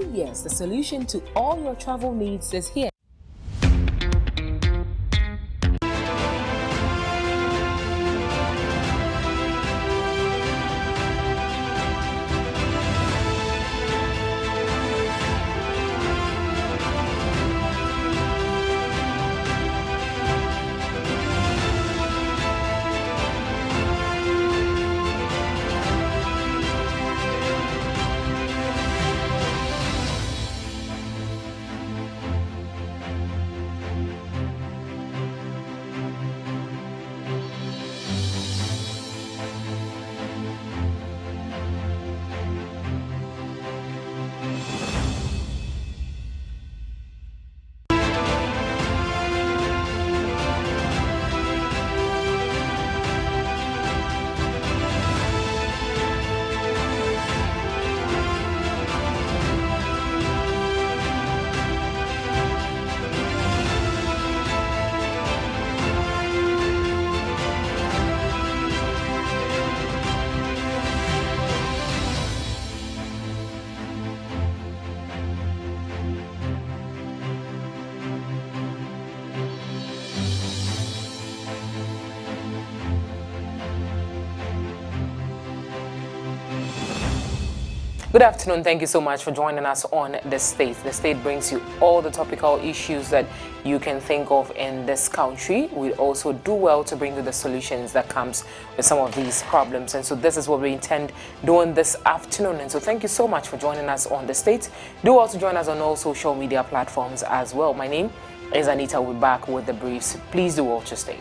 Oh yes, the solution to all your travel needs is here. Good afternoon. Thank you so much for joining us on The State. The State brings you all the topical issues that you can think of in this country. We also do well to bring you the solutions that comes with some of these problems. And so this is what we intend doing this afternoon. And so thank you so much for joining us on The State. Do also join us on all social media platforms as well. My name is Anita. We'll be back with the briefs. Please do also stay.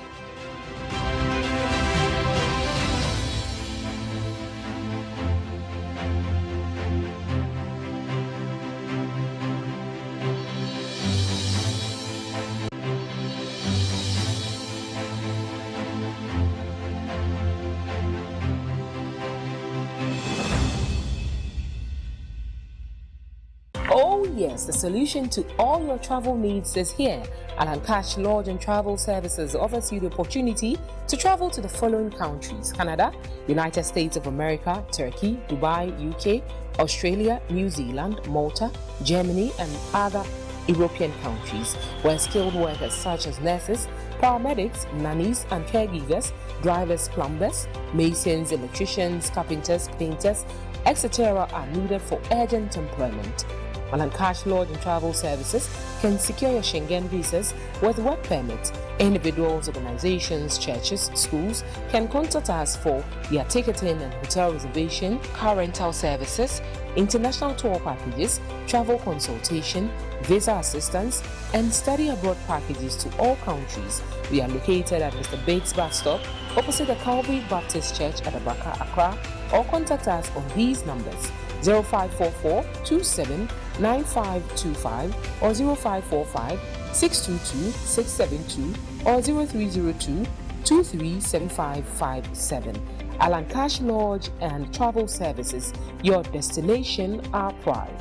Oh yes, the solution to all your travel needs is here. 𝐼𝐓𝐕 Lodge and Travel Services offers you the opportunity to travel to the following countries: Canada, United States of America, Turkey, Dubai, UK, Australia, New Zealand, Malta, Germany, and other European countries, where skilled workers such as nurses, paramedics, nannies and caregivers, drivers, plumbers, masons, electricians, carpenters, painters, etc. are needed for urgent employment. 𝐼𝐓𝐕 Lodge and Travel Services can secure your Schengen visas with work permits. Individuals, organizations, churches, schools can contact us for their ticketing and hotel reservation, car rental services, international tour packages, travel consultation, visa assistance, and study abroad packages to all countries. We are located at Mr. Bates Bus Stop, opposite the Calvary Baptist Church at Abaka, Accra, or contact us on these numbers: 0544 27 9525 or 0545 622 672 or 0302 237557. 𝐼𝐓𝐕 Lodge and Travel Services, your destination, our pride.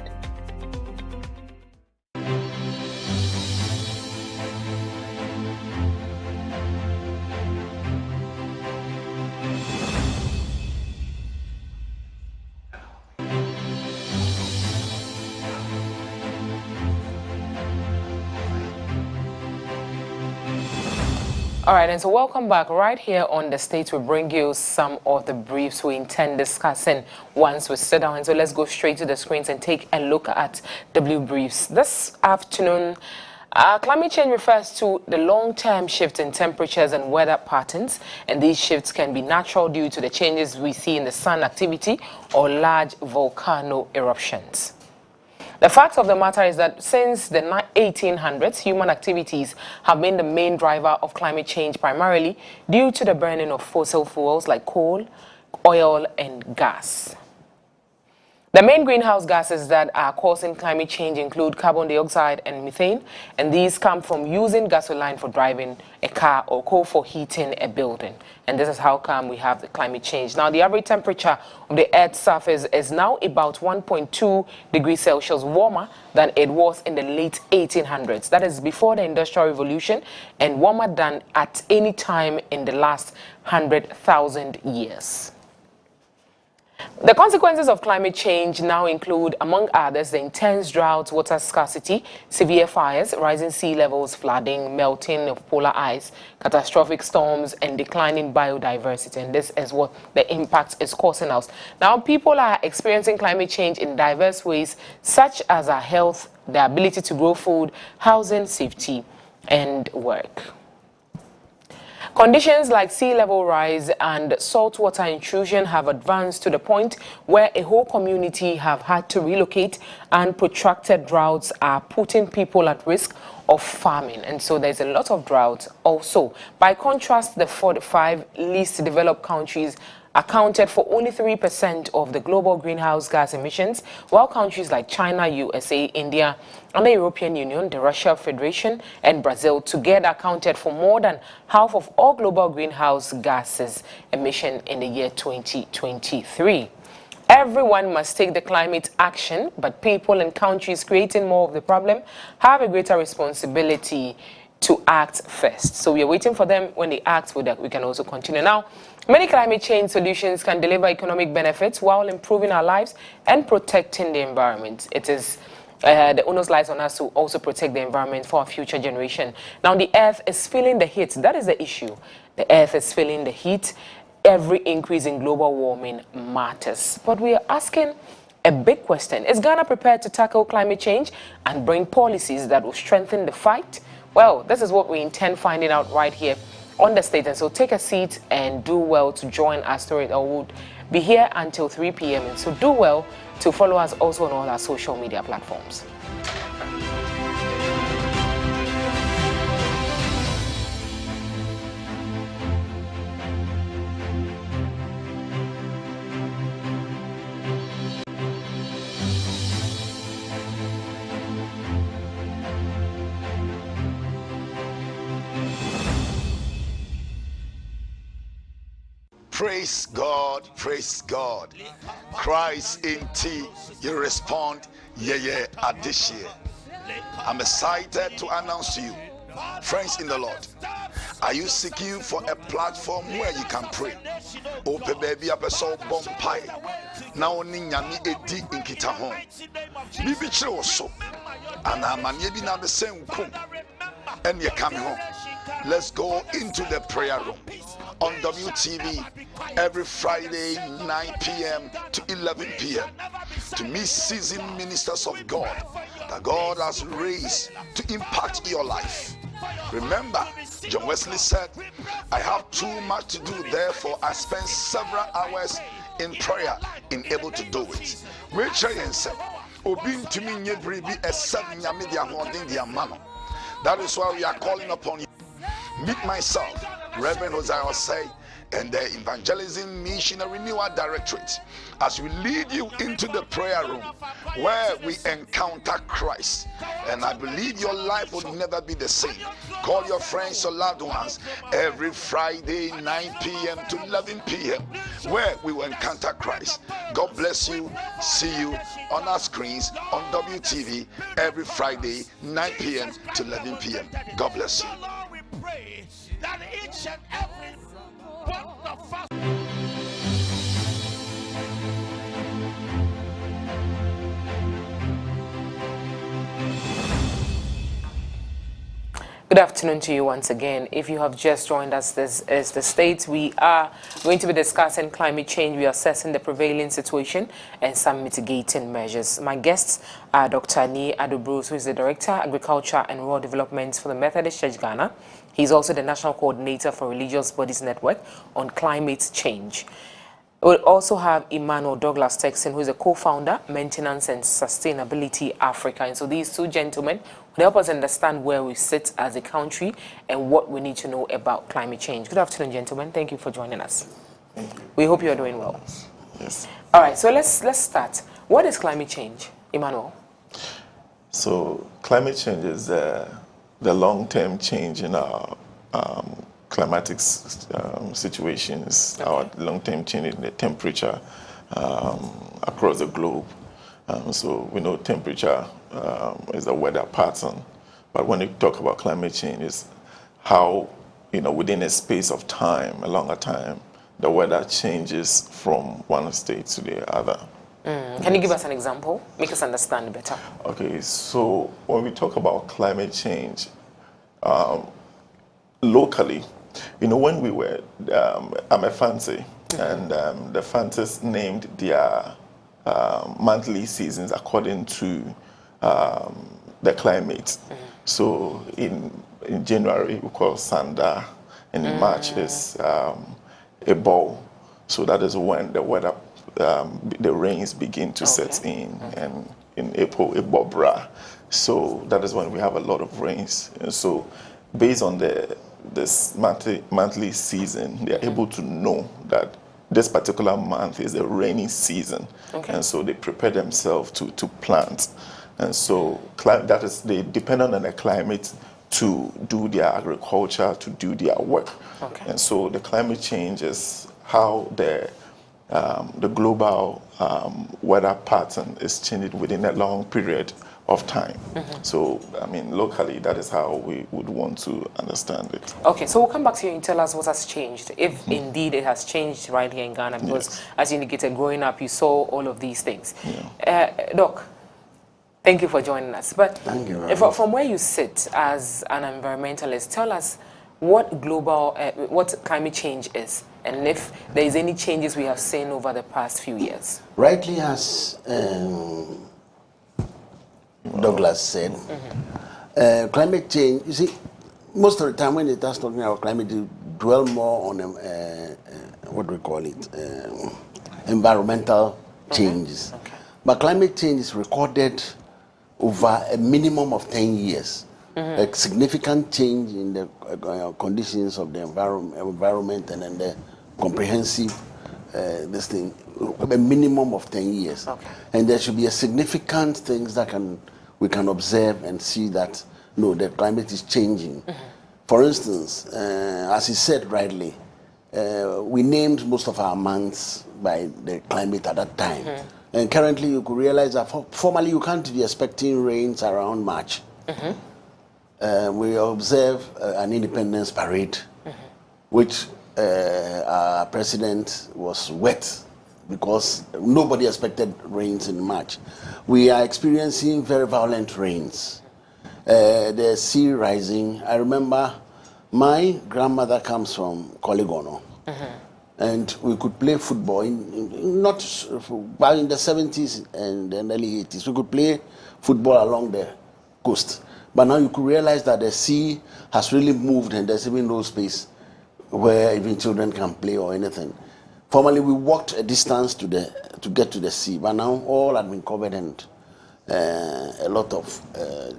All right, and so welcome back. Right here on The State, we bring you some of the briefs we intend discussing once we sit down. And so let's go straight to the screens and take a look at the blue briefs. This afternoon, climate change refers to the long-term shift in temperatures and weather patterns, and these shifts can be natural due to the changes we see in the sun activity or large volcano eruptions. The fact of the matter is that since the 1800s, human activities have been the main driver of climate change, primarily due to the burning of fossil fuels like coal, oil, and gas. The main greenhouse gases that are causing climate change include carbon dioxide and methane, and these come from using gasoline for driving a car or coal for heating a building. And this is how come we have the climate change. Now, the average temperature of the Earth's surface is now about 1.2 degrees Celsius warmer than it was in the late 1800s. That is before the Industrial Revolution, and warmer than at any time in the last 100,000 years. The consequences of climate change now include, among others, the intense drought, water scarcity, severe fires, rising sea levels, flooding, melting of polar ice, catastrophic storms, and declining biodiversity. And this is what the impact is causing us. Now, people are experiencing climate change in diverse ways, such as our health, the ability to grow food, housing, safety, and work. Conditions like sea level rise and saltwater intrusion have advanced to the point where a whole community have had to relocate, and protracted droughts are putting people at risk of famine. And so there's a lot of drought also. By contrast, the 45 least developed countries accounted for only 3% of the global greenhouse gas emissions, while countries like China, USA, India, and the European Union, the Russia Federation, and Brazil together accounted for more than half of all global greenhouse gases emission in the year 2023. Everyone must take the climate action, but people and countries creating more of the problem have a greater responsibility to act first. So we are waiting for them. When they act, we can also continue. Now, many climate change solutions can deliver economic benefits while improving our lives and protecting the environment. It is the onus lies on us to also protect the environment for our future generation. Now, the earth is feeling the heat. That is the issue. The earth is feeling the heat. Every increase in global warming matters. But we are asking a big question. Is Ghana prepared to tackle climate change and bring policies that will strengthen the fight? Well, this is what we intend finding out right here on the state. And so take a seat and do well to join us through it. I will be here until 3 p.m. And so do well to follow us also on all our social media platforms. Praise God, praise God. Christ in tea, you respond, yeah, this year. I'm excited to announce to you, friends in the Lord, are you seeking for a platform where you can pray? Ope baby apeso bompai. Na oni nyami edi inkita hon. Bibi chire so. Ana amanye bi na be senku. And you come home. Let's go into the prayer room on WTV every Friday 9 p.m. to 11 p.m. to meet seasoned ministers of God that God has raised to impact your life. Remember, John Wesley said, I have too much to do, therefore I spend several hours in prayer in able to do it. That is why we are calling upon you. Meet myself, Reverend Hosea Say, and the Evangelism Mission Renewal Directorate as we lead you into the prayer room where we encounter Christ. And I believe your life will never be the same. Call your friends or loved ones every Friday 9 p.m. to 11 p.m. where we will encounter Christ. God bless you. See you on our screens on WTV every Friday 9 p.m. to 11 p.m. God bless you. That each and every one of us. Good afternoon to you once again. If you have just joined us, this is the state. We are going to be discussing climate change. We are assessing the prevailing situation and some mitigating measures. My guests are Dr. 𝐼𝐓𝐕 𝐊𝐚𝐬𝐿, who is the Director, Agriculture and Rural Development for the Methodist Church Ghana. He's also the National Coordinator for Religious Bodies Network on Climate Change. We'll also have Emmanuel Douglas Texan, who is a co-founder, Maintenance and Sustainability Africa. And so these two gentlemen will help us understand where we sit as a country and what we need to know about climate change. Good afternoon, gentlemen. Thank you for joining us. We hope you are doing well. Yes. All right, so let's start. What is climate change, Emmanuel? So climate change is the long-term change in our climatic situations, our long-term change in the temperature across the globe. So we know temperature is a weather pattern, but when you talk about climate change, it's how, within a space of time, a longer time, the weather changes from one state to the other. Can you give us an example? Make us understand better. Okay, so when we talk about climate change, locally, when we were, I'm a fancy, and the fancies named their monthly seasons according to the climate. So in January, we call Sanda, and in March is a bowl. So that is when the weather, the rains begin to set in, and in April, a bobra. So that is when we have a lot of rains. And so based on this monthly season, they are able to know that this particular month is a rainy season. And so they prepare themselves to plant. And so that is, they depend on the climate to do their agriculture, to do their work. And so the climate change is how the global weather pattern is changing within a long period of time. So, I mean, locally, that is how we would want to understand it. Okay, so we'll come back to you and tell us what has changed, if indeed it has changed right here in Ghana, because as you indicated, growing up, you saw all of these things. Doc, thank you for joining us. But thank you. From where you sit as an environmentalist, tell us what what climate change is, and if there is any changes we have seen over the past few years. Rightly, as Douglas said, climate change, you see, most of the time when they start talking about climate, they dwell more on what do we call it, environmental changes. But climate change is recorded over a minimum of 10 years. A significant change in the conditions of the environment and then the comprehensive this thing, a minimum of 10 years. And there should be a significant things that we can observe and see that, no, the climate is changing. For instance, as he said rightly, we named most of our months by the climate at that time. And currently you could realize that formally you can't be expecting rains around March. We observe an independence parade, which our president was wet because nobody expected rains in March. We are experiencing very violent rains. The sea rising. I remember my grandmother comes from Koligono, and we could play football but in the 70s and the early 80s. We could play football along the coast. But now you could realize that the sea has really moved and there's even no space where even children can play or anything. Formerly, we walked a distance to get to the sea, but now all had been covered and a lot of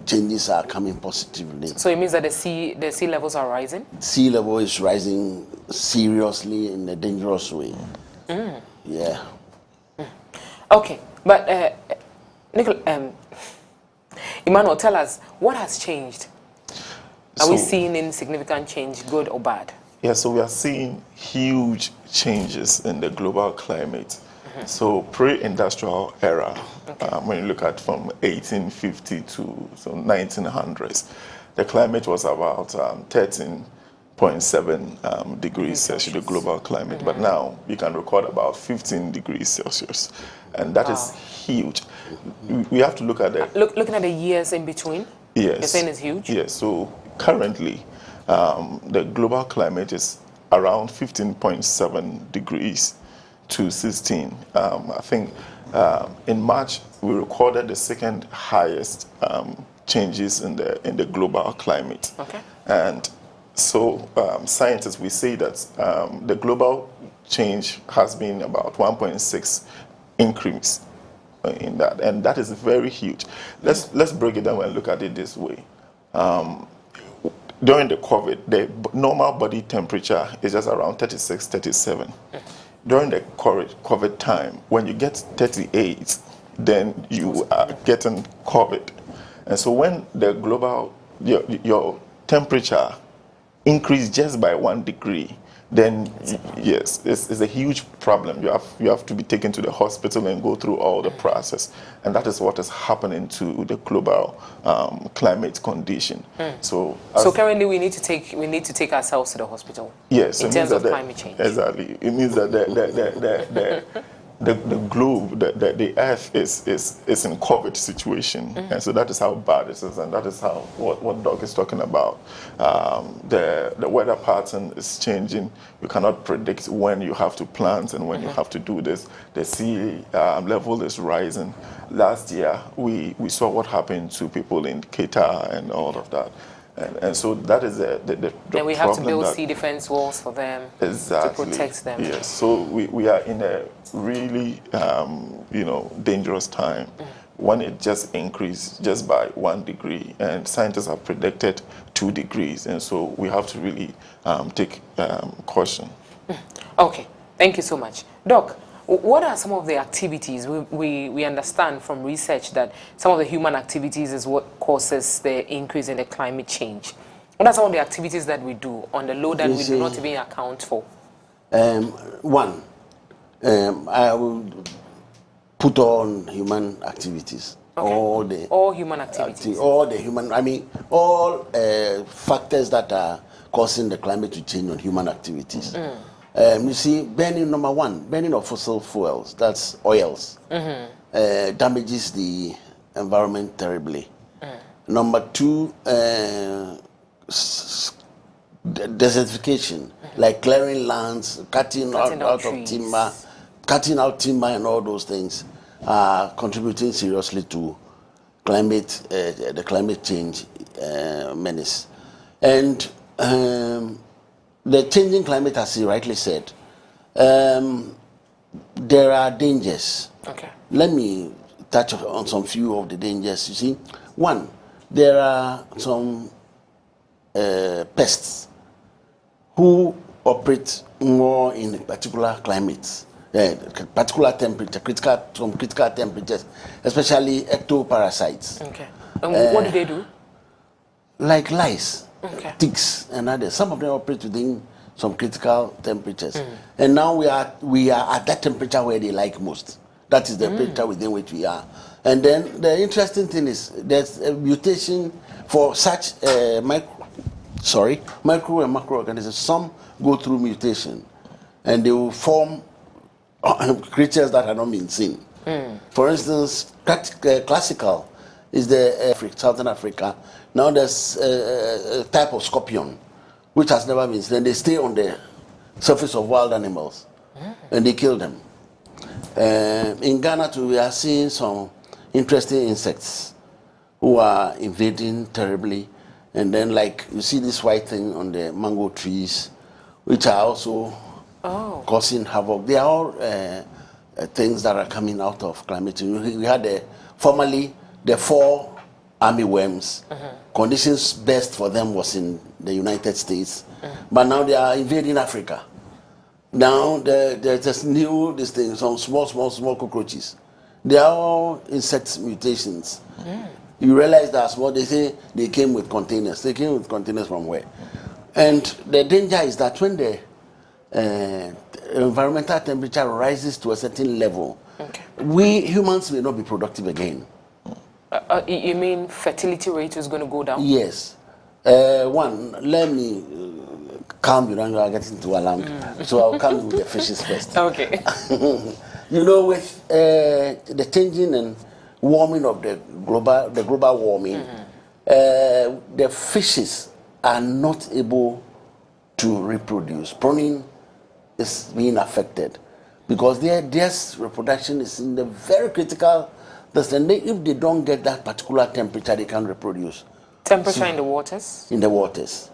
changes are coming positively. So it means that the sea levels are rising? Sea level is rising seriously in a dangerous way. Yeah. Okay, but Emmanuel, tell us, what has changed? Are we seeing any significant change, good or bad? Yeah, so we are seeing huge changes in the global climate. So pre-industrial era, when you look at from 1850 to 1900s, the climate was about 13.7 degrees Celsius, the global climate. But now you can record about 15 degrees Celsius. And that is huge. We have to look at the... Looking at the years in between? Yes. You're saying it's huge? Yes, so currently, the global climate is around 15.7 degrees to 16. I think in March, we recorded the second highest changes in the global climate. And so scientists, we say that the global change has been about 1.6 increase in that, and that is very huge. Let's break it down and look at it this way. During the COVID, the normal body temperature is just around 36, 37. During the COVID time, when you get 38, then you are getting COVID. And so when the global, your temperature increased just by 1 degree, then yes, it's a huge problem. You have to be taken to the hospital and go through all the process, and that is what is happening to the global climate condition. So currently we need to take ourselves to the hospital. Yes, in terms of climate change. Exactly, it means that the globe, the earth is in COVID situation, and so that is how bad it is, and that is how what Doc is talking about. The weather pattern is changing. You cannot predict when you have to plant and when you have to do this. The sea level is rising. Last year we saw what happened to people in Qatar and all of that. And so that is the and we have to build sea defense walls for them, to protect them. Yes, so we are in a really dangerous time when it just increased just by 1 degree, and scientists have predicted 2 degrees, and so we have to really take caution. Okay, thank you so much. Doc, what are some of the activities? We understand from research that some of the human activities is what causes the increase in the climate change. What are some of the activities that we do on the low that we do not even account for? One, I will put on human activities. Okay. All human activities. All factors that are causing the climate to change on human activities. You see, number one, burning of fossil fuels, that's oils, damages the environment terribly. Number two, desertification, like clearing lands, cutting out of timber, cutting out timber and all those things are contributing seriously to the climate change menace. And the changing climate, as he rightly said, there are dangers. Okay. Let me touch on some few of the dangers. You see, one, there are some pests who operate more in particular climates, particular temperature, critical temperatures, especially ectoparasites. Okay. And what do they do? Like lice. Okay. Ticks and others. Some of them operate within some critical temperatures, and now we are at that temperature where they like most. That is the temperature within which we are. And then the interesting thing is there's a mutation for such micro and macroorganisms. Some go through mutation, and they will form creatures that have not been seen. For instance, classical is the Southern Africa. Now there's a type of scorpion which has never been seen. They stay on the surface of wild animals and they kill them. In Ghana too, we are seeing some interesting insects who are invading terribly. And then, like, you see this white thing on the mango trees, which are also causing havoc. They are all things that are coming out of climate change. We had formerly the 4 army worms. Conditions best for them was in the United States, but now they are invading Africa. Now there's this thing, some small cockroaches. They are all insect mutations. You realize that small, they say they came with containers. They came with containers from where? And the danger is that when the environmental temperature rises to a certain level, we humans may not be productive again. You mean fertility rate is going to go down? Yes. One, let me calm you down. You are getting too alarmed. So I'll calm you with the fishes first. Okay. You know, with the changing and warming of the global warming, the fishes are not able to reproduce. Spawning is being affected because their reproduction is in the very critical. If they don't get that particular temperature, they can't reproduce. Temperature in the waters? In the waters.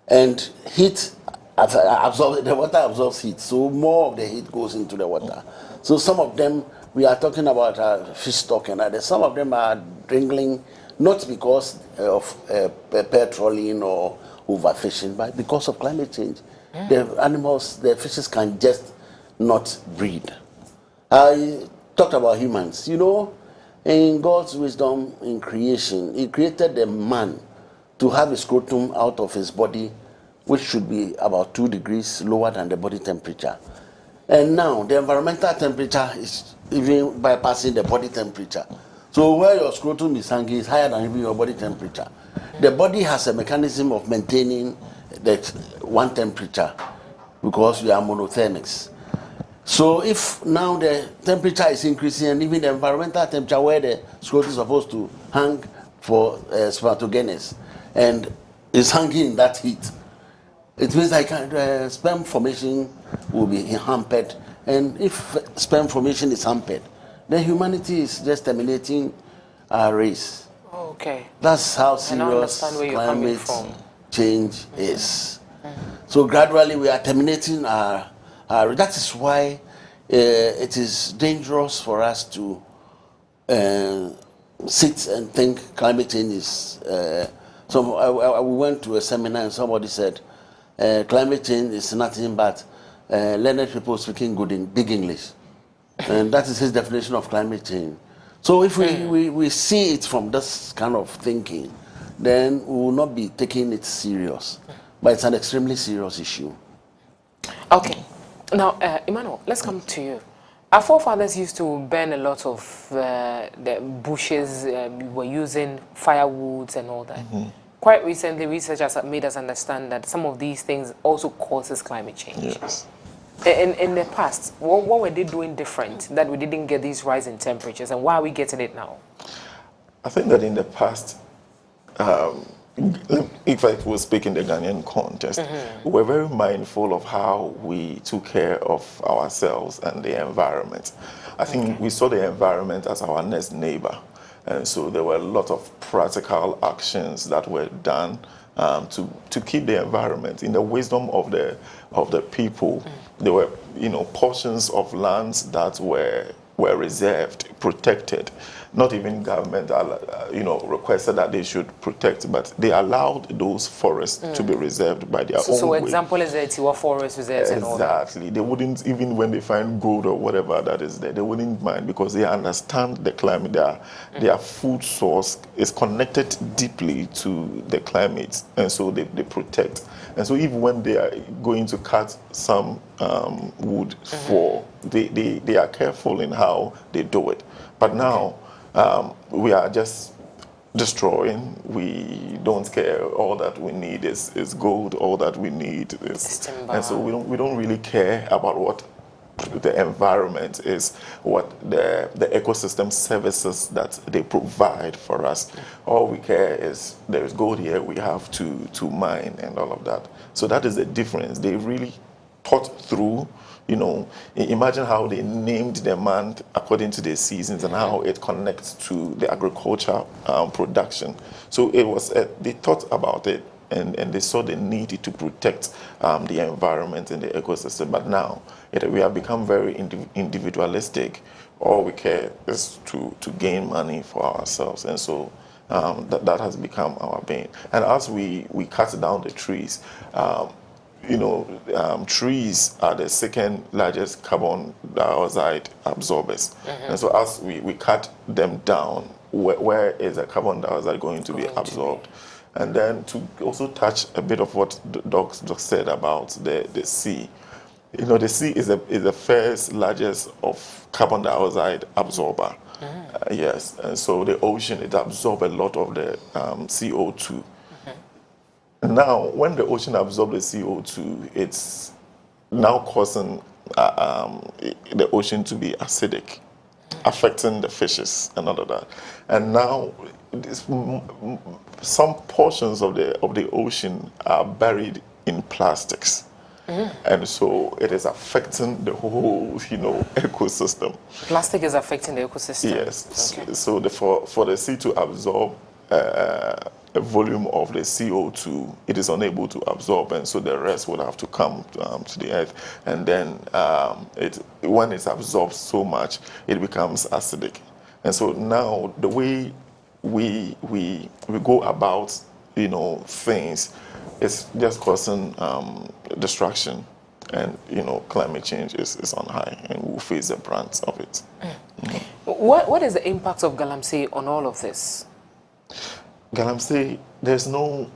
And heat, the water absorbs heat, so more of the heat goes into the water. So some of them, we are talking about fish stock and others, some of them are dwindling, not because of petroleum or overfishing, but because of climate change. The animals, the fishes can just not breed. I talked about humans. You know, in God's wisdom in creation, He created the man to have a scrotum out of his body which should be about 2 degrees lower than the body temperature. And now the environmental temperature is even bypassing the body temperature. So where your scrotum is hanging is higher than even your body temperature. The body has a mechanism of maintaining the one temperature because we are monothermics. So if now the temperature is increasing and even the environmental temperature where the scrotum is supposed to hang for spermatogenesis and is hanging in that heat, it means like sperm formation will be hampered. And if sperm formation is hampered, then humanity is just terminating our race. Okay. That's how serious climate change is. So gradually we are terminating our that is why it is dangerous for us to sit and think climate change is. We went to a seminar and somebody said climate change is nothing but learned people speaking big English. And that is his definition of climate change. So if we see it from this kind of thinking, then we will not be taking it serious. But it's an extremely serious issue. Okay. Now, Emmanuel, let's come to you. Our forefathers used to burn a lot of the bushes. We were using firewoods and all that. Quite recently, researchers have made us understand that some of these things also causes climate change. Yes. In the past, what were they doing different that we didn't get these rising temperatures, and why are we getting it now? I think that in the past, if I was speaking the Ghanaian context, we were very mindful of how we took care of ourselves and the environment. I think we saw the environment as our next neighbor. And so there were a lot of practical actions that were done to keep the environment. In the wisdom of the people, there were portions of lands that were reserved, protected. Not even government requested that they should protect, but they allowed those forests to be reserved by their own So way. example is the Tiwa forest reserves and all that. Exactly. They wouldn't, even when they find gold or whatever that is there, they wouldn't mind because they understand the climate. Their food source is connected deeply to the climate, and so they protect. And so even when they are going to cut some wood they are careful in how they do it. But now we are just destroying. We don't care. All that we need is gold. All that we need is, and so we don't really care about what the environment is, what the ecosystem services that they provide for us. All we care is there is gold here, we have to mine and all of that. So that is the difference. They really thought through. Imagine how they named the month according to the seasons and how it connects to the agriculture production. So it was they thought about it and they saw the need to protect the environment and the ecosystem. But now we have become very individualistic. All we care is to gain money for ourselves, and so that has become our bane. And as we cut down the trees. Trees are the second largest carbon dioxide absorbers. And so as we cut them down, where is the carbon dioxide going to be absorbed? And then to also touch a bit of what Doc said about the sea. The sea is the first largest of carbon dioxide absorber. Yes, and so the ocean, it absorbs a lot of the CO2. Now, when the ocean absorbs the CO2, it's now causing the ocean to be acidic, affecting the fishes and all of that. And now, some portions of the ocean are buried in plastics. And so it is affecting the whole, ecosystem. Plastic is affecting the ecosystem. Yes. Okay. So for the sea to absorb a volume of the CO2, it is unable to absorb, and so the rest would have to come to the earth. And then when it's absorbed so much, it becomes acidic. And so now the way we go about things is just causing destruction, and climate change is on high, and we'll face the brunt of it. What is the impact of Galamsey on all of this? Galamsey, there's no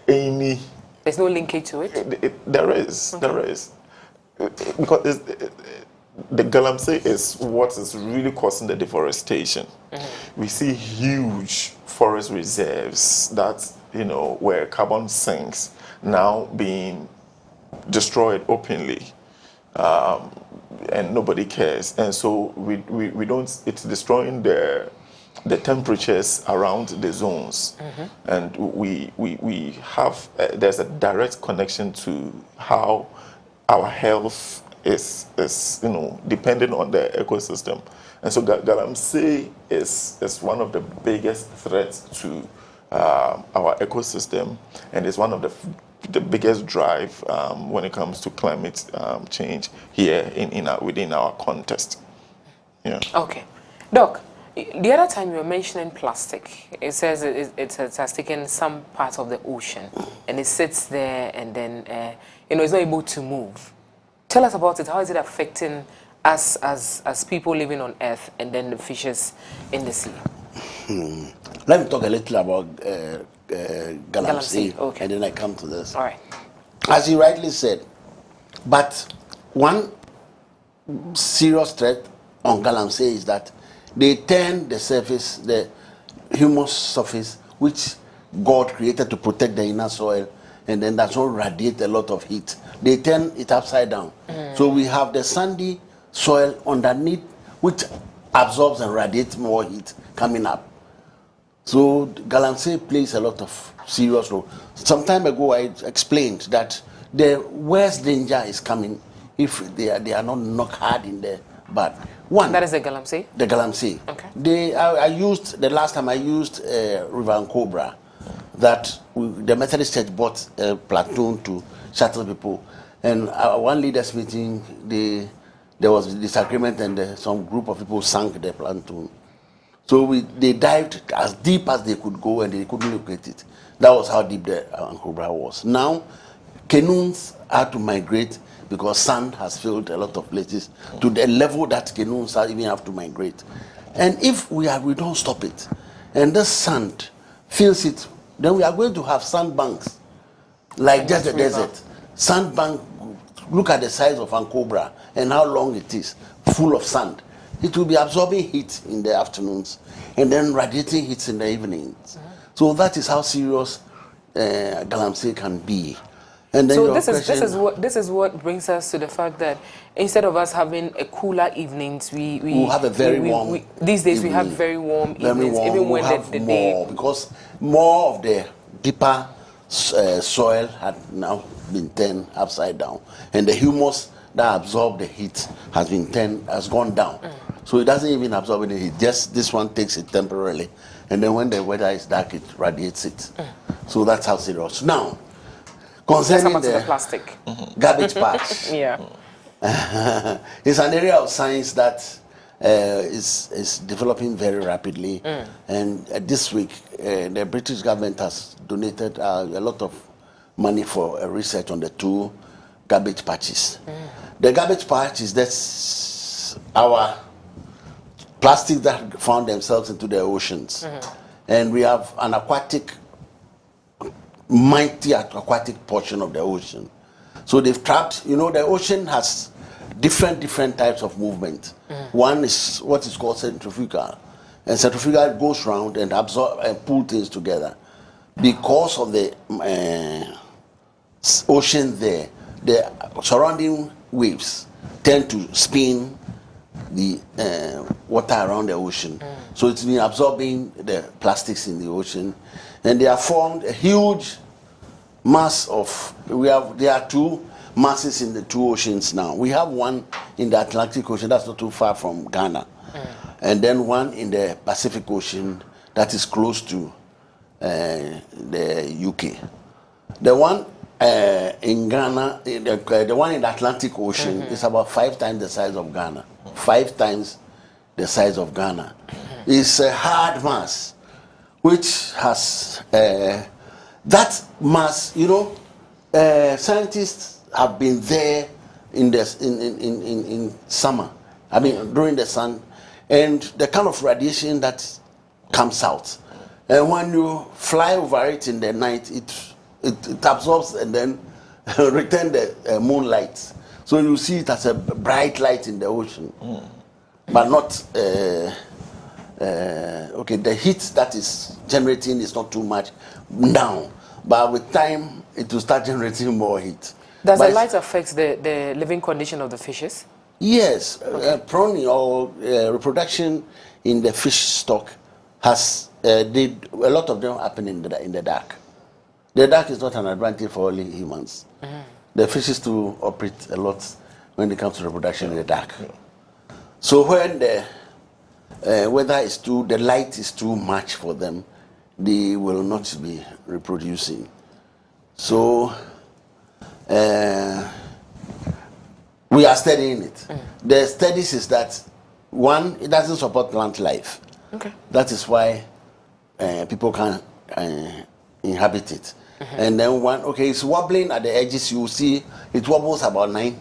any There's no linkage to it? There is. Okay. There is. Because the 𝐿𝐴𝐬𝐕 is what is really causing the deforestation. We see huge forest reserves that, where carbon sinks now being destroyed openly. And nobody cares. And so we don't, it's destroying the temperatures around the zones. And we have, there's a direct connection to how our health is dependent on the ecosystem. And so 𝐿𝐴𝐬𝐕 is one of the biggest threats to our ecosystem, and it's one of the biggest drive when it comes to climate change here within our context. Yeah. Okay. Doc, the other time you were mentioning plastic. It says it has taken some part of the ocean and it sits there and then it's not able to move. Tell us about it. How is it affecting us as people living on Earth and then the fishes in the sea? Let me talk a little about 𝐿𝐴𝐬𝐕, okay. And then I come to this. All right. As you rightly said, but one serious threat on 𝐿𝐴𝐬𝐕 is that they turn the surface, the humus surface, which God created to protect the inner soil, and then that's all radiate a lot of heat. They turn it upside down. So we have the sandy soil underneath, which absorbs and radiates more heat coming up. So 𝐿𝐴𝐬𝐕 plays a lot of serious role. Some time ago, I explained that the worst danger is coming if they are not knocked hard in the bud. One. That is the 𝐿𝐴𝐬𝐕? The 𝐿𝐴𝐬𝐕. Okay. The last time I used 𝗟𝗓𝐕 𝐊𝐴𝐬𝐕, that the Methodist Church bought a platoon to shuttle people. And one leaders meeting, there was a disagreement and some group of people sank the platoon. So they dived as deep as they could go and they couldn't locate it. That was how deep the 𝗟𝗓𝐕 was. Now, canoes are to migrate because sand has filled a lot of places to the level that canoes are even have to migrate. And if we don't stop it, and this sand fills it, then we are going to have sandbanks, like just the desert. Sandbank, look at the size of 𝗟𝗡𝐕 and how long it is, full of sand. It will be absorbing heat in the afternoons and then radiating heat in the evenings. So that is how serious 𝐿𝐴𝐬𝐕 can be. And then so this is what brings us to the fact that instead of us having a cooler evenings, we have a very warm. These days we have very warm evenings, even when the day, because more of the deeper soil had now been turned upside down, and the humus that absorbed the heat has gone down. So it doesn't even absorb any heat. Just this one takes it temporarily, and then when the weather is dark, it radiates it. So that's how serious. Now, concerning the plastic garbage patch, it's an area of science that is developing very rapidly. And this week, the British government has donated a lot of money for research on the 2 garbage patches. The garbage patch is our plastic that found themselves into the oceans. And we have an mighty aquatic portion of the ocean. So they've trapped, the ocean has different types of movement. One is what is called centrifugal. And centrifugal goes around and absorb and pull things together. Because of the ocean there, the surrounding waves tend to spin the water around the ocean. So it's been absorbing the plastics in the ocean. And they have formed a huge mass of, there are 2 masses in the 2 oceans now. We have one in the Atlantic Ocean, that's not too far from Ghana. And then one in the Pacific Ocean that is close to the UK. The one in Ghana, the one in the Atlantic Ocean is about 5 times the size of Ghana. 5 times the size of Ghana. It's a hard mass, which has that mass. Scientists have been there in summer. I mean, during the sun, and the kind of radiation that comes out. And when you fly over it in the night, it absorbs and then return the moonlight. So you see it as a bright light in the ocean, but not. Okay, the heat that is generating is not too much now, but with time it will start generating more heat. Does the light affect the living condition of the fishes? Yes, prawning or reproduction in the fish stock has a lot of them happen in the dark. The dark is not an advantage for only humans. The fishes too operate a lot when it comes to reproduction in the dark. So when the weather is the light is too much for them, they will not be reproducing. So we are studying it. The studies is that one, it doesn't support plant life. Okay. That is why people can inhabit it. And then one, okay, it's wobbling at the edges. You see, it wobbles about 9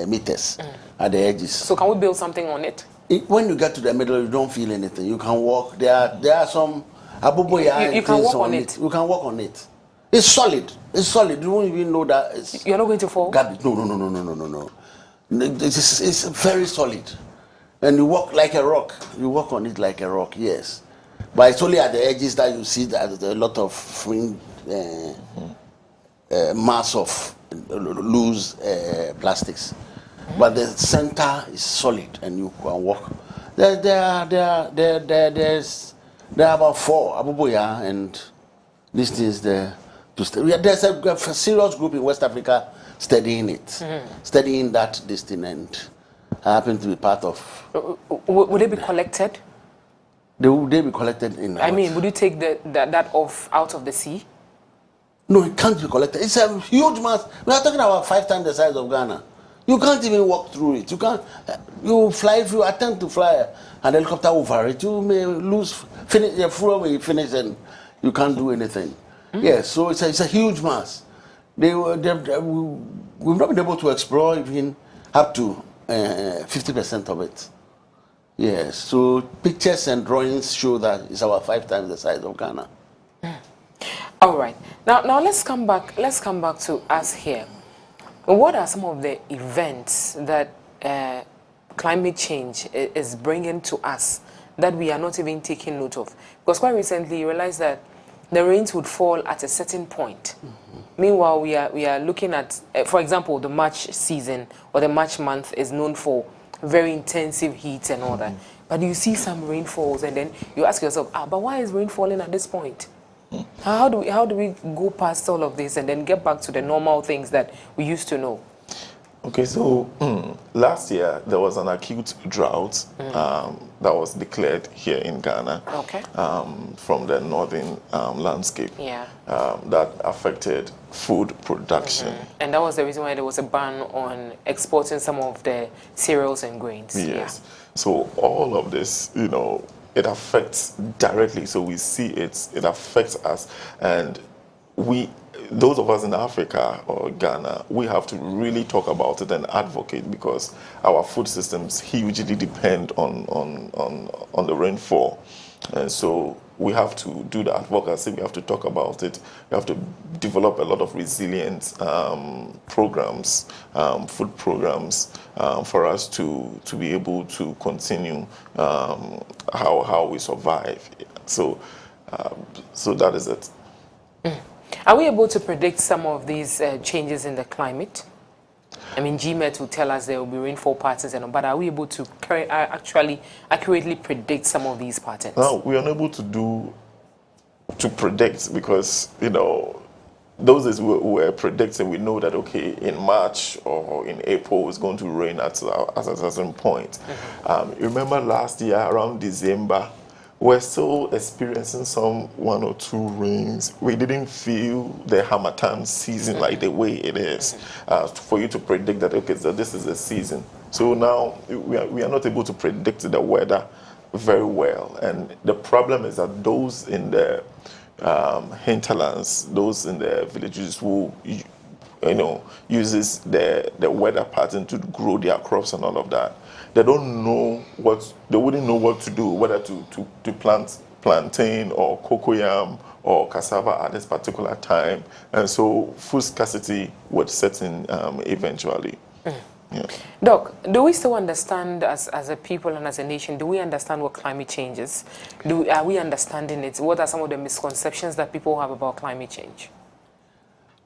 meters at the edges. So can we build something on it? When you get to the middle, you don't feel anything. You can walk. There are some aboboya. You can walk on it. You can walk on it. It's solid. It's solid. You won't even know that. You're not going to fall? No. It's very solid. And you walk like a rock. You walk on it like a rock, yes. But it's only at the edges that you see that there's a lot of fringe, mass of loose plastics. But the center is solid and you can walk. There are about 4 abubuya, and this is there's a serious group in West Africa studying it, studying this thing, and I happen to be part of. Would they be collected? Would they be collected in? I mean, would you take that out of the sea? No, it can't be collected. It's a huge mass. We are talking about 5 times the size of Ghana. You can't even walk through it. You can't. You fly if you attempt to fly an helicopter over it. You may finish your fuel when you finish, and you can't do anything. Yes, so it's a huge mass. We've not been able to explore even up to 50% of it. Yes, so pictures and drawings show that it's about 5 times the size of Ghana. All right. Now let's come back to us here. What are some of the events that climate change is bringing to us that we are not even taking note of? Because quite recently you realized that the rains would fall at a certain point. Meanwhile, we are looking at, for example, the March season or the March month is known for very intensive heat and all that. But you see some rainfalls, and then you ask yourself, but why is rain falling at this point? How do we go past all of this and then get back to the normal things that we used to know? Okay, so last year there was an acute drought that was declared here in Ghana. Okay. From the northern landscape. Yeah. That affected food production. And that was the reason why there was a ban on exporting some of the cereals and grains. Yes. Yeah. So all of this, it affects directly. So we see it affects us, and those of us in Africa or Ghana, we have to really talk about it and advocate, because our food systems hugely depend on the rainfall. And so we have to do the advocacy, we have to talk about it, we have to develop a lot of resilient programs, food programs, for us to be able to continue how we survive. So that is it. Are we able to predict some of these changes in the climate? I mean, 𝐷𝐸𝐸 will tell us there will be rainfall patterns, but are we able to actually accurately predict some of these patterns? No, we are unable to predict, because those days we're predicting. We know that in March or in April it's going to rain at a certain point. Remember last year around December, we're still experiencing some 1 or 2 rains. We didn't feel the Harmattan season like the way it is, for you to predict that, so this is the season. So now we are not able to predict the weather very well. And the problem is that those in the hinterlands, those in the villages who uses the weather pattern to grow their crops and all of that, they wouldn't know what to do, whether to plant plantain or cocoyam or cassava at this particular time, and so food scarcity would set in eventually. Yeah. Doc, do we still understand as a people and as a nation, do we understand what climate change is? Are we understanding it? What are some of the misconceptions that people have about climate change?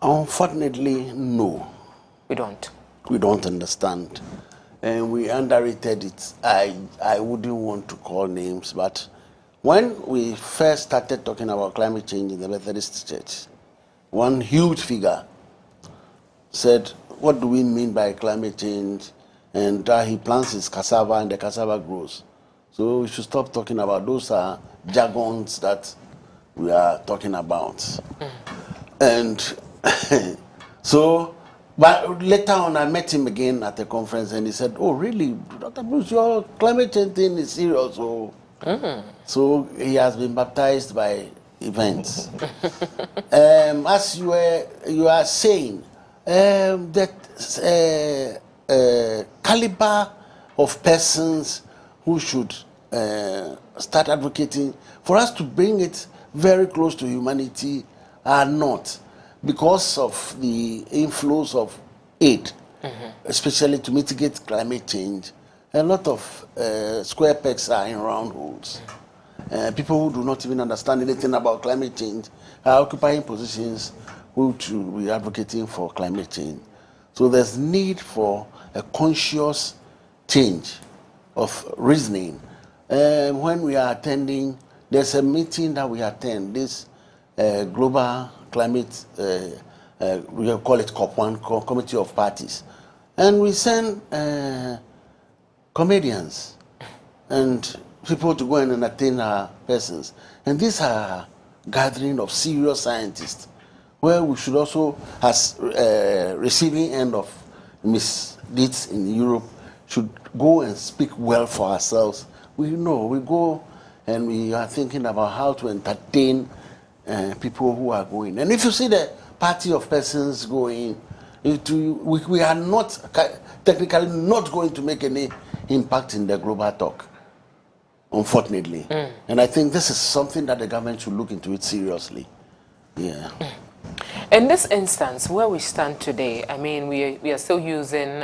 Unfortunately, no. We don't. We don't understand. And we underrated it. I wouldn't want to call names, but when we first started talking about climate change in the Methodist Church, one huge figure said, what do we mean by climate change? And he plants his cassava and the cassava grows. So we should stop talking about those jargons that we are talking about. And so, but later on I met him again at a conference and he said, oh really, Dr. Bruce, your climate change thing is serious. So he has been baptized by events. As you are saying, that caliber of persons who should start advocating for us to bring it very close to humanity are not, because of the inflows of aid, especially to mitigate climate change. A lot of square pegs are in round holes. People who do not even understand anything about climate change are occupying positions who should be advocating for climate change. So there's need for a conscious change of reasoning. When we are attending, there's a meeting that we attend, this global climate, we call it COP1, Committee of Parties. And we send comedians and people to go and entertain our persons. And these are gathering of serious scientists, where we should also, as receiving end of misdeeds in Europe, should go and speak well for ourselves. We know, we go and we are thinking about how to entertain people who are going. And if you see the party of persons going, we are not, technically not going to make any impact in the global talk, unfortunately. And I think this is something that the government should look into it seriously. Yeah. In this instance, where we stand today, I mean, we are still using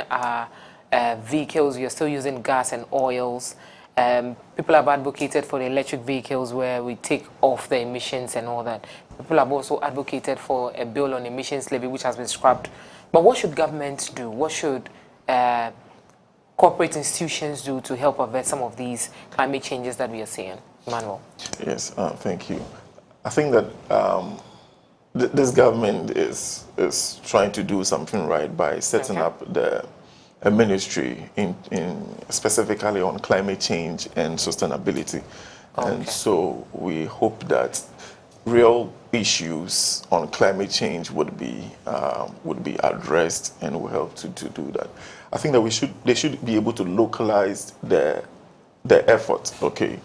vehicles, we are still using gas and oils. People have advocated for the electric vehicles where we take off the emissions and all that. People have also advocated for a bill on emissions levy, which has been scrapped. But what should governments do? What should corporate institutions do to help avert some of these climate changes that we are seeing? Emmanuel. Yes, thank you. I think that this government is trying to do something right by setting up a ministry in specifically on climate change and sustainability. And so we hope that real issues on climate change would be addressed and will help to do that. I think that they should be able to localize the effort. Okay,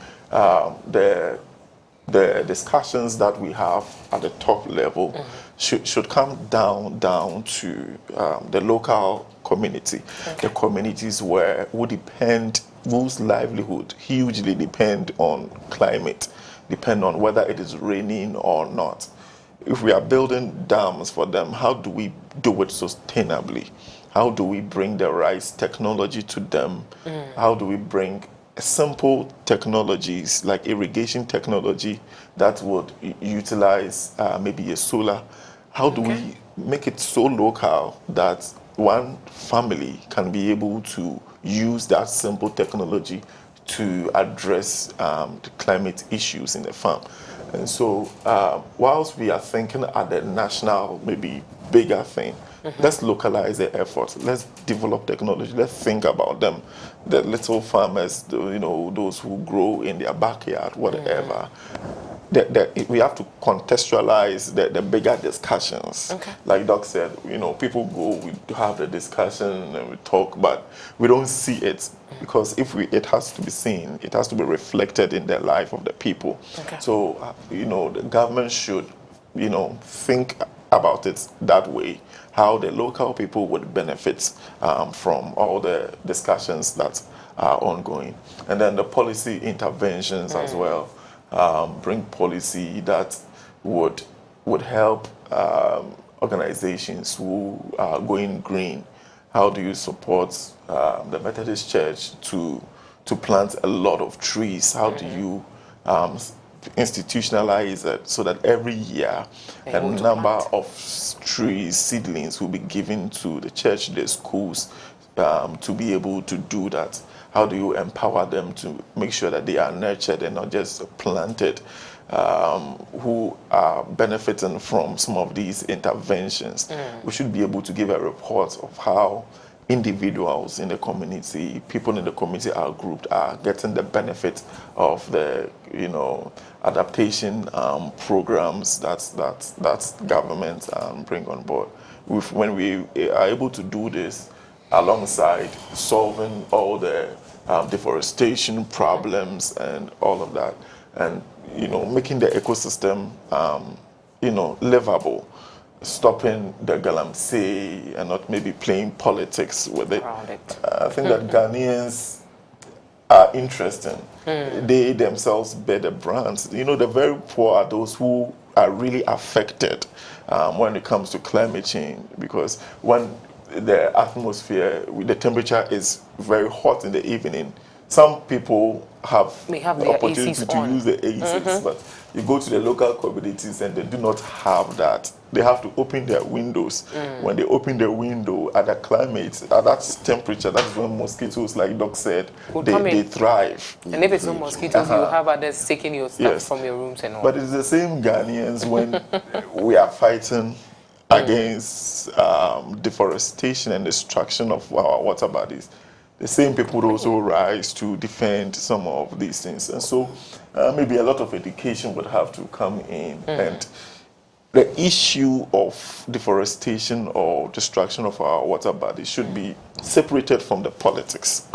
the discussions that we have at the top level should come down to the local community, the communities whose livelihood hugely depend on climate, depend on whether it is raining or not. If we are building dams for them, how do we do it sustainably? How do we bring the right technology to them? How do we bring simple technologies like irrigation technology that would utilize maybe a solar? How do we make it so local that one family can be able to use that simple technology to address the climate issues in the farm? And so whilst we are thinking at the national, maybe bigger thing, let's localize the efforts. Let's develop technology. Let's think about them. The little farmers, those who grow in their backyard, whatever. We have to contextualize the bigger discussions. Like Doc said, people go, we have the discussion and we talk, but we don't see it, because it has to be seen, it has to be reflected in the life of the people. So, the government should, think about it that way, how the local people would benefit from all the discussions that are ongoing. And then the policy interventions as well. bring policy that would help organizations who are going green? How do you support the Methodist Church to plant a lot of trees? How do you institutionalize it so that every year a number of trees, seedlings will be given to the church, the schools, to be able to do that? How do you empower them to make sure that they are nurtured and not just planted, who are benefiting from some of these interventions? We should be able to give a report of how individuals in the community, people in the community are grouped, are getting the benefit of the, adaptation programs that government bring on board. When we are able to do this alongside solving all the deforestation problems and all of that, and making the ecosystem livable, stopping the galamsey and not maybe playing politics with it. I think that Ghanaians are interesting. They themselves bear the brands. The very poor are those who are really affected when it comes to climate change, because when the atmosphere, the temperature is very hot in the evening, some people have the opportunity ACs to use the ACs, but you go to the local communities and they do not have that. They have to open their windows. When they open their window at that climate, at that temperature, that's when mosquitoes, like Doc said, they thrive. And if it's no mosquitoes, you have others taking your stuff from your rooms and all. But it's the same Ghanaians when we are fighting against deforestation and destruction of our water bodies. The same people would also rise to defend some of these things. And so maybe a lot of education would have to come in. And the issue of deforestation or destruction of our water bodies should be separated from the politics.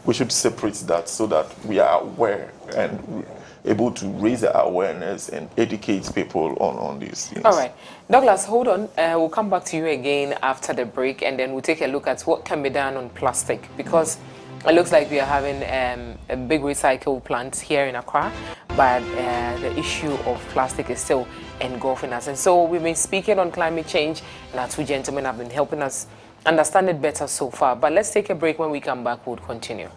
We should separate that so that we are aware and able to raise the awareness and educate people on these things. All right. Douglas, hold on. We'll come back to you again after the break, and then we'll take a look at what can be done on plastic, because it looks like we are having a big recycle plant here in Accra, but the issue of plastic is still engulfing us. And so we've been speaking on climate change, and our two gentlemen have been helping us understand it better so far. But let's take a break. When we come back, we'll continue.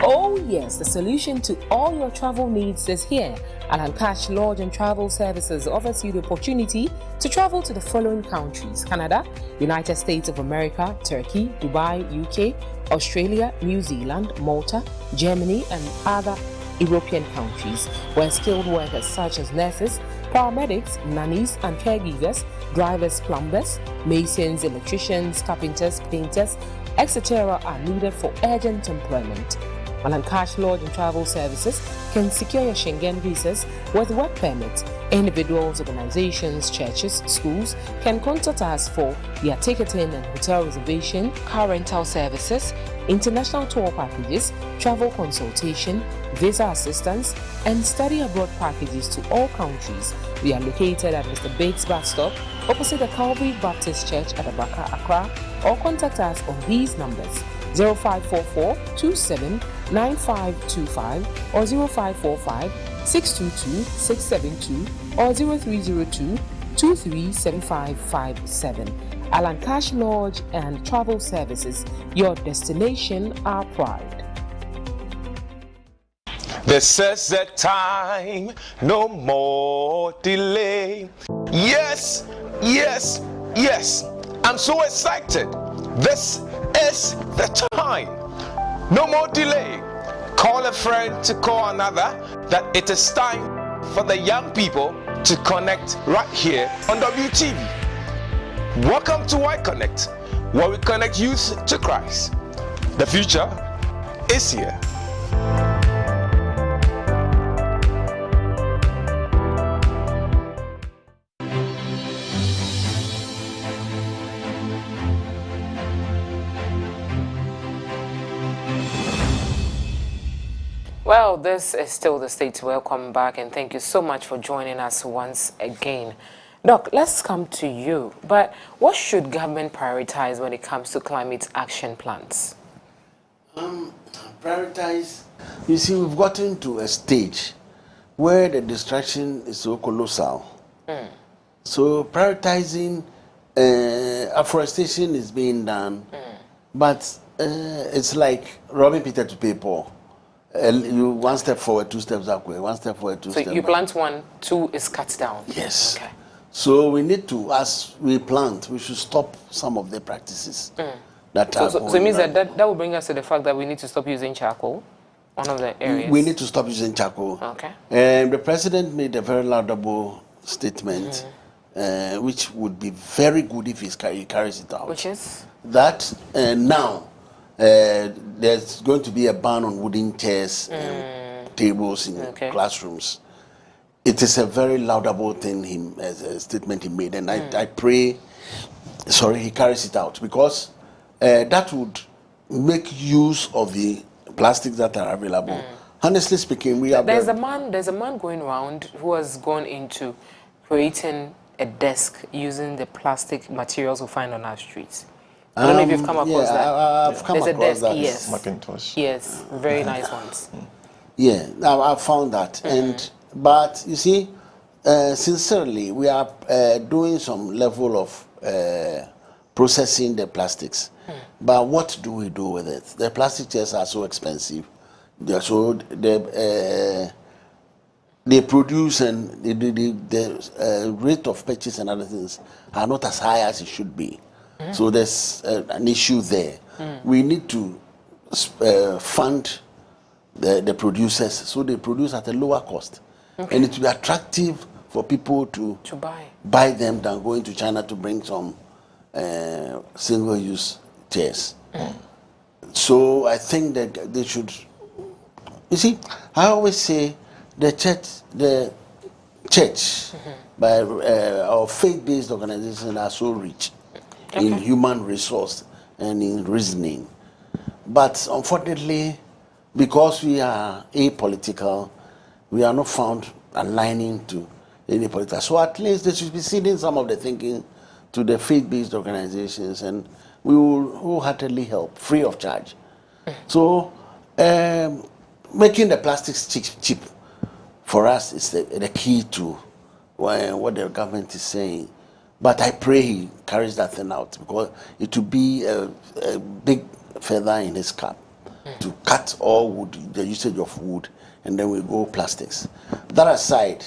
Oh yes, the solution to all your travel needs is here. 𝐼𝐓𝐕 Lodge and Travel Services offers you the opportunity to travel to the following countries: Canada, United States of America, Turkey, Dubai, UK, Australia, New Zealand, Malta, Germany, and other European countries, where skilled workers such as nurses, paramedics, nannies and caregivers, drivers, plumbers, masons, electricians, carpenters, painters, etc. are needed for urgent employment. 𝐼𝐓𝐕 Lodge and Travel Services can secure your Schengen visas with work permits. Individuals, organizations, churches, schools can contact us for their ticketing and hotel reservation, car rental services, international tour packages, travel consultation, visa assistance, and study abroad packages to all countries. We are located at Mr. Bates bus stop opposite the Calvary Baptist Church at Abaka, Accra, or contact us on these numbers: 0544 27 9525 or 0545 622 672 or 0302 237557. 𝐼𝐓𝐕 Lodge and Travel Services, your destination, our pride. This is the time, no more delay. Yes, yes, yes. I'm so excited. This is the time. No more delay. Call a friend to call another, that it is time for the young people to connect right here on WTV. Welcome to 𝐻𝐶onnect, where we connect youth to Christ. The future is here. Well, this is still the state. Welcome back, and thank you so much for joining us once again. Doc, let's come to you. But what should government prioritize when it comes to climate action plans? Prioritize. You see, we've gotten to a stage where the distraction is so colossal. So prioritizing afforestation is being done, but it's like robbing Peter to pay Paul. You one step forward, two steps backward. One step forward, two steps. So you plant one, two is cut down. Yes. Okay. So we need to, as we plant, we should stop some of the practices that are. So it means that will bring us to the fact that we need to stop using charcoal. One of the areas. We need to stop using charcoal. Okay. And the president made a very laudable statement, which would be very good if he carries it out. Which is? That now there's going to be a ban on wooden chairs and tables in classrooms. It is a very laudable thing, a statement he made, and I pray, he carries it out, because that would make use of the plastics that are available. Honestly speaking, we have. There's a man going around who has gone into creating a desk using the plastic materials we find on our streets. I don't know if you've come across that. I've come There's across a desk, that. yes. Macintosh. Yes, very nice ones. Yeah, I've found that. But you see, sincerely, we are doing some level of processing the plastics. But what do we do with it? The plastic chairs are so expensive. They produce, and the rate of purchase and other things are not as high as it should be. So there's an issue there. We need to fund the producers so they produce at a lower cost. And it will be attractive for people to buy them than going to China to bring some single-use chairs. So I think that they should. You see, I always say the church by our faith-based organizations are so rich in human resource and in reasoning, but unfortunately, because we are apolitical, we are not found aligning to any political. So at least they should be ceding some of the thinking to the faith-based organizations, and we will wholeheartedly help, free of charge. So making the plastics cheap for us is the key to what the government is saying. But I pray he carries that thing out, because it will be a big feather in his cap to cut all wood, the usage of wood, and then we go plastics. That aside,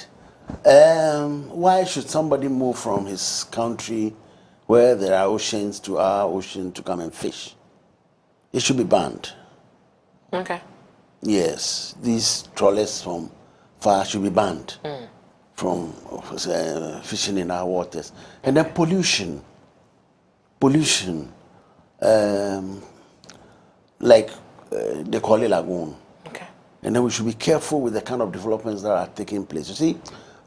why should somebody move from his country where there are oceans to our ocean to come and fish? It should be banned. Okay. Yes, these trawlers from far should be banned from fishing in our waters. And then pollution, like the Korle Lagoon. Okay. And then we should be careful with the kind of developments that are taking place. You see,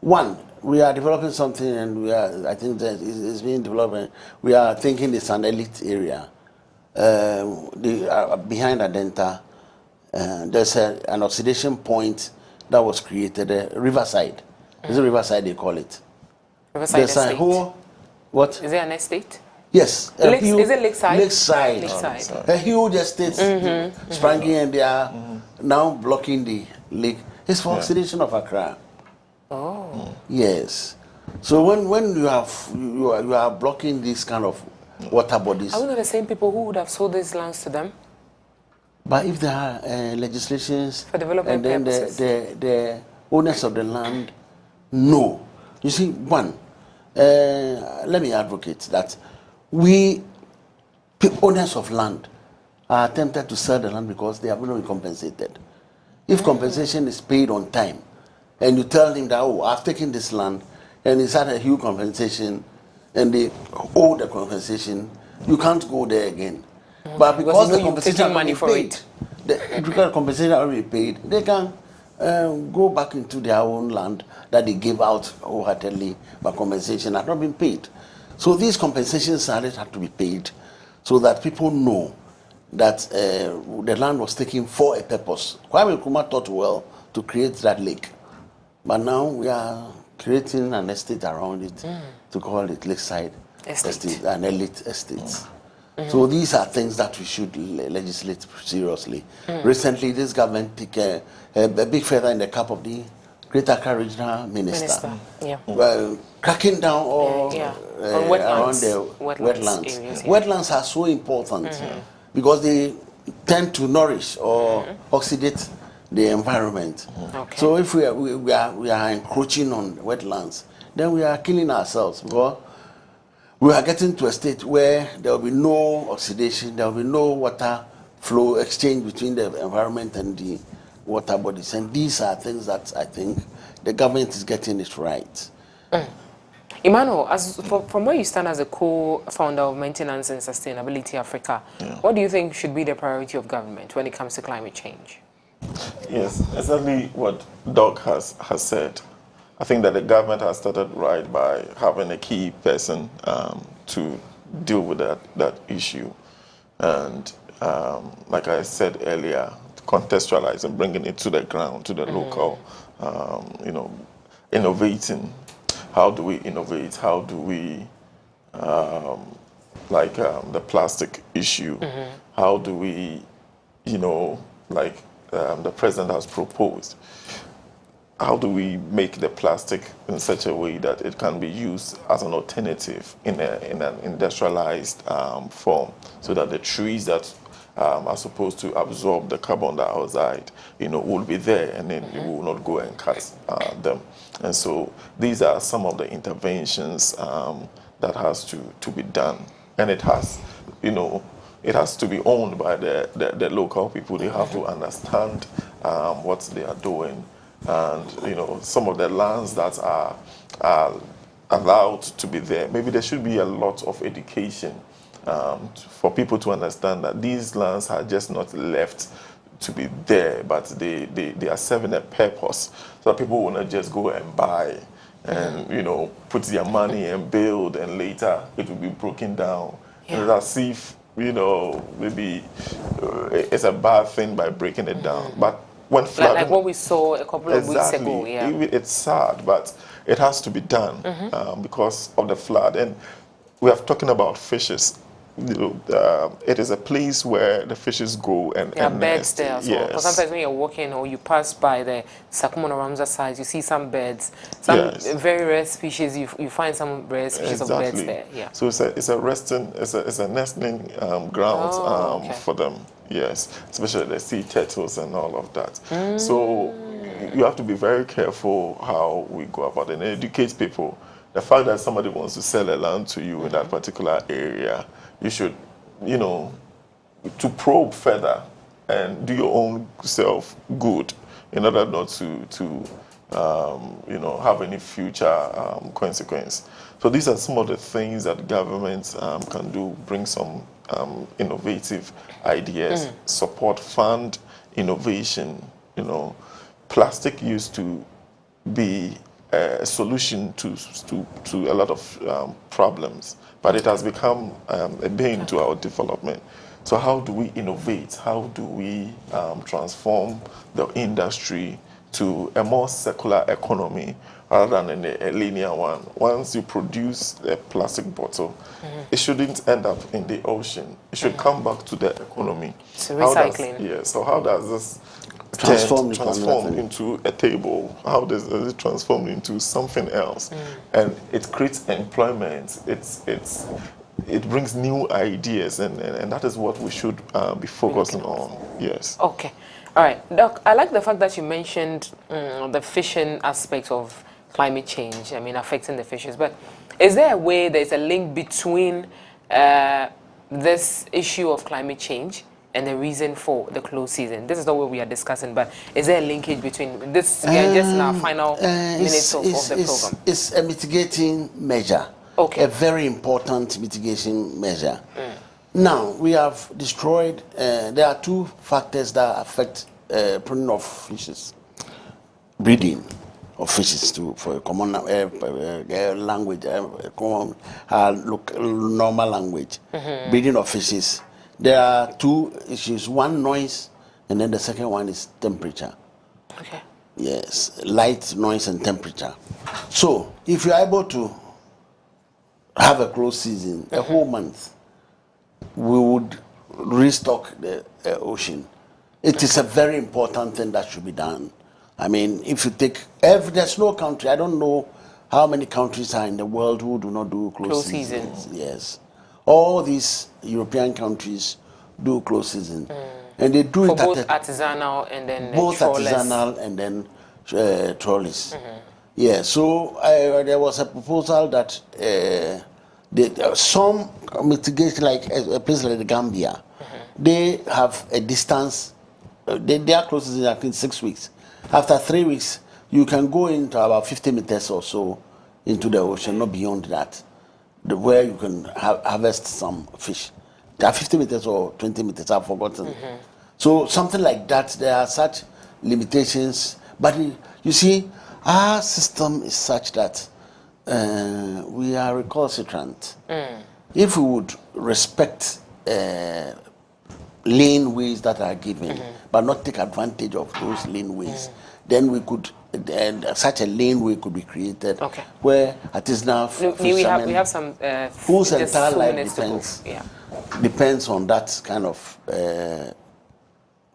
one, we are developing something, and I think that it's being developed. We are thinking it's an elite area. Behind Adenta, there's an oxidation point that was created, Riverside. Is it Riverside they call it? Riverside there's Estate. A whole, what? Is it an estate? Yes. Is it Lakeside? Lakeside. Lakeside. A huge estate sprang in, and they are now blocking the lake. It's for oxidation of Accra. Oh. Yes. So when you are blocking these kind of water bodies. Are we not the same people who would have sold these lands to them? But if there are legislations for development and then purposes, the owners of the land know. You see, one, let me advocate that we owners of land are tempted to sell the land because they have not been compensated. If compensation is paid on time, and you tell them that, oh, I've taken this land, and it's at a huge compensation, and they owe the compensation, you can't go there again. But because the compensation money for it, because compensation already paid, they can go back into their own land that they gave out wholeheartedly, but compensation has not been paid. So these compensation salaries have to be paid, so that people know that the land was taken for a purpose. Kwame Nkrumah thought well to create that lake, but now we are creating an estate around it to call it Lakeside Estate, an elite estate. So these are things that we should legislate seriously. Recently, this government took a big feather in the cap of the Greater Accra Regional Minister. Well, cracking down around the wetlands. Areas, wetlands are so important because they tend to nourish or oxidate the environment. So if we are encroaching on wetlands, then we are killing ourselves, because we are getting to a state where there will be no oxidation, there will be no water flow exchange between the environment and the water bodies. And these are things that I think the government is getting it right. Emmanuel, from where you stand as a co-founder of Maintenance and Sustainability Africa, what do you think should be the priority of government when it comes to climate change? Yes, exactly what Doc has said. I think that the government has started right by having a key person to deal with that issue. And like I said earlier, contextualize and bringing it to the ground, to the local, innovating. How do we innovate? How do we, the plastic issue, how do we, the president has proposed, how do we make the plastic in such a way that it can be used as an alternative in an industrialized form, so that the trees that are supposed to absorb the carbon dioxide, will be there, and then we will not go and cut them. And so these are some of the interventions that has to be done, and it has, it has to be owned by the local people. They have to understand what they are doing. And some of the lands that are allowed to be there, maybe there should be a lot of education for people to understand that these lands are just not left to be there, but they are serving a purpose, so that people will not just go and buy and put their money and build, and later it will be broken down. It's as if maybe it's a bad thing by breaking it down, but when flooding, like what we saw a couple of weeks ago. It's sad, but it has to be done because of the flood. And we are talking about fishes. It is a place where the fishes go and birds there as well. Because sometimes when you're walking or you pass by the Sakumona Ramza side, you see some birds, some very rare species. You find some rare species of birds there. So it's a nesting ground for them. Yes, especially the sea turtles and all of that. So you have to be very careful how we go about it and educate people. The fact that somebody wants to sell a land to you in that particular area, you should, to probe further and do your own self good in order not to have any future consequence. So these are some of the things that governments can do, bring some innovative ideas, support, fund innovation. Plastic used to be a solution to a lot of problems, but it has become a bane to our development. So how do we innovate? How do we transform the industry to a more circular economy rather than a linear one? Once you produce a plastic bottle, it shouldn't end up in the ocean. It should come back to the economy. So recycling. So how does this transform into a table? How does it transform into something else? And it creates employment. It brings new ideas, and that is what we should be focusing on. Yes. Okay. All right, Doc, I like the fact that you mentioned the fishing aspect of climate change, affecting the fishes. But is there a way there's a link between this issue of climate change and the reason for the close season? This is not what we are discussing, but is there a linkage between this? We are just in our final minutes of the program. It's a mitigating measure. Okay. A very important mitigation measure. Now, we have destroyed, there are two factors that affect pruning of fishes. Breeding of fishes, for a common language, common normal language. Breeding of fishes, There are two issues: one, noise, and then the second one is temperature. Okay. Yes, light, noise, and temperature. So, if you are able to have a closed season, a whole month, we would restock the ocean. It is a very important thing that should be done. I mean, if you take there's no country, I don't know how many countries are in the world who do not do closed seasons. Yes. All these European countries do closed season. And they do for it both artisanal and then both trawlers. Artisanal and then trolleys. Yeah, so there was a proposal that some mitigation, like a place like the Gambia, they have a distance, they are closed in I think 6 weeks. After 3 weeks, you can go into about 50 meters or so into the ocean, not beyond that, where you can harvest some fish. There are 50 meters or 20 meters, I've forgotten. So something like that, there are such limitations. But you see, our system is such that we are recalcitrant. If we would respect laneways that are given, but not take advantage of those laneways, then we could, such a laneway could be created where artisanal fishermen, we have some whose entire life depends on that kind of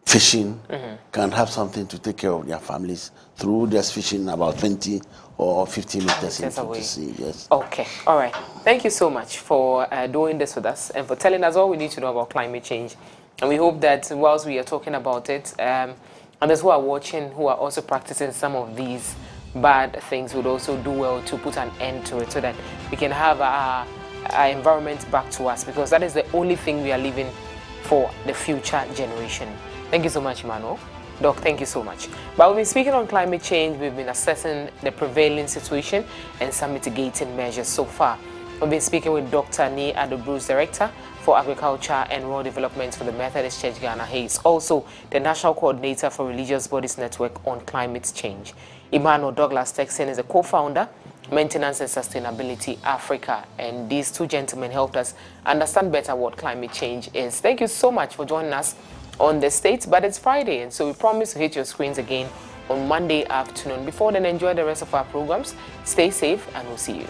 fishing, can have something to take care of their families through just fishing about 20 or 50 meters into the sea. Yes. Okay. All right. Thank you so much for doing this with us and for telling us all we need to know about climate change. And we hope that whilst we are talking about it, others who are watching, who are also practicing some of these bad things, would also do well to put an end to it so that we can have our environment back to us, because that is the only thing we are leaving for the future generation. Thank you so much, Emmanuel. Doc, thank you so much. But we've been speaking on climate change, we've been assessing the prevailing situation and some mitigating measures so far. We've been speaking with Dr. 𝐟𝗓𝐕, Director for Agriculture and Rural Development for the Methodist Church Ghana. He is also the National Coordinator for Religious Bodies Network on Climate Change. Emmanuel Douglas Texan is the co-founder, Maintenance and Sustainability Africa, and these two gentlemen helped us understand better what climate change is. Thank you so much for joining us on the States, but it's Friday, and so we promise to hit your screens again on Monday afternoon. Before then, enjoy the rest of our programs. Stay safe, and we'll see you.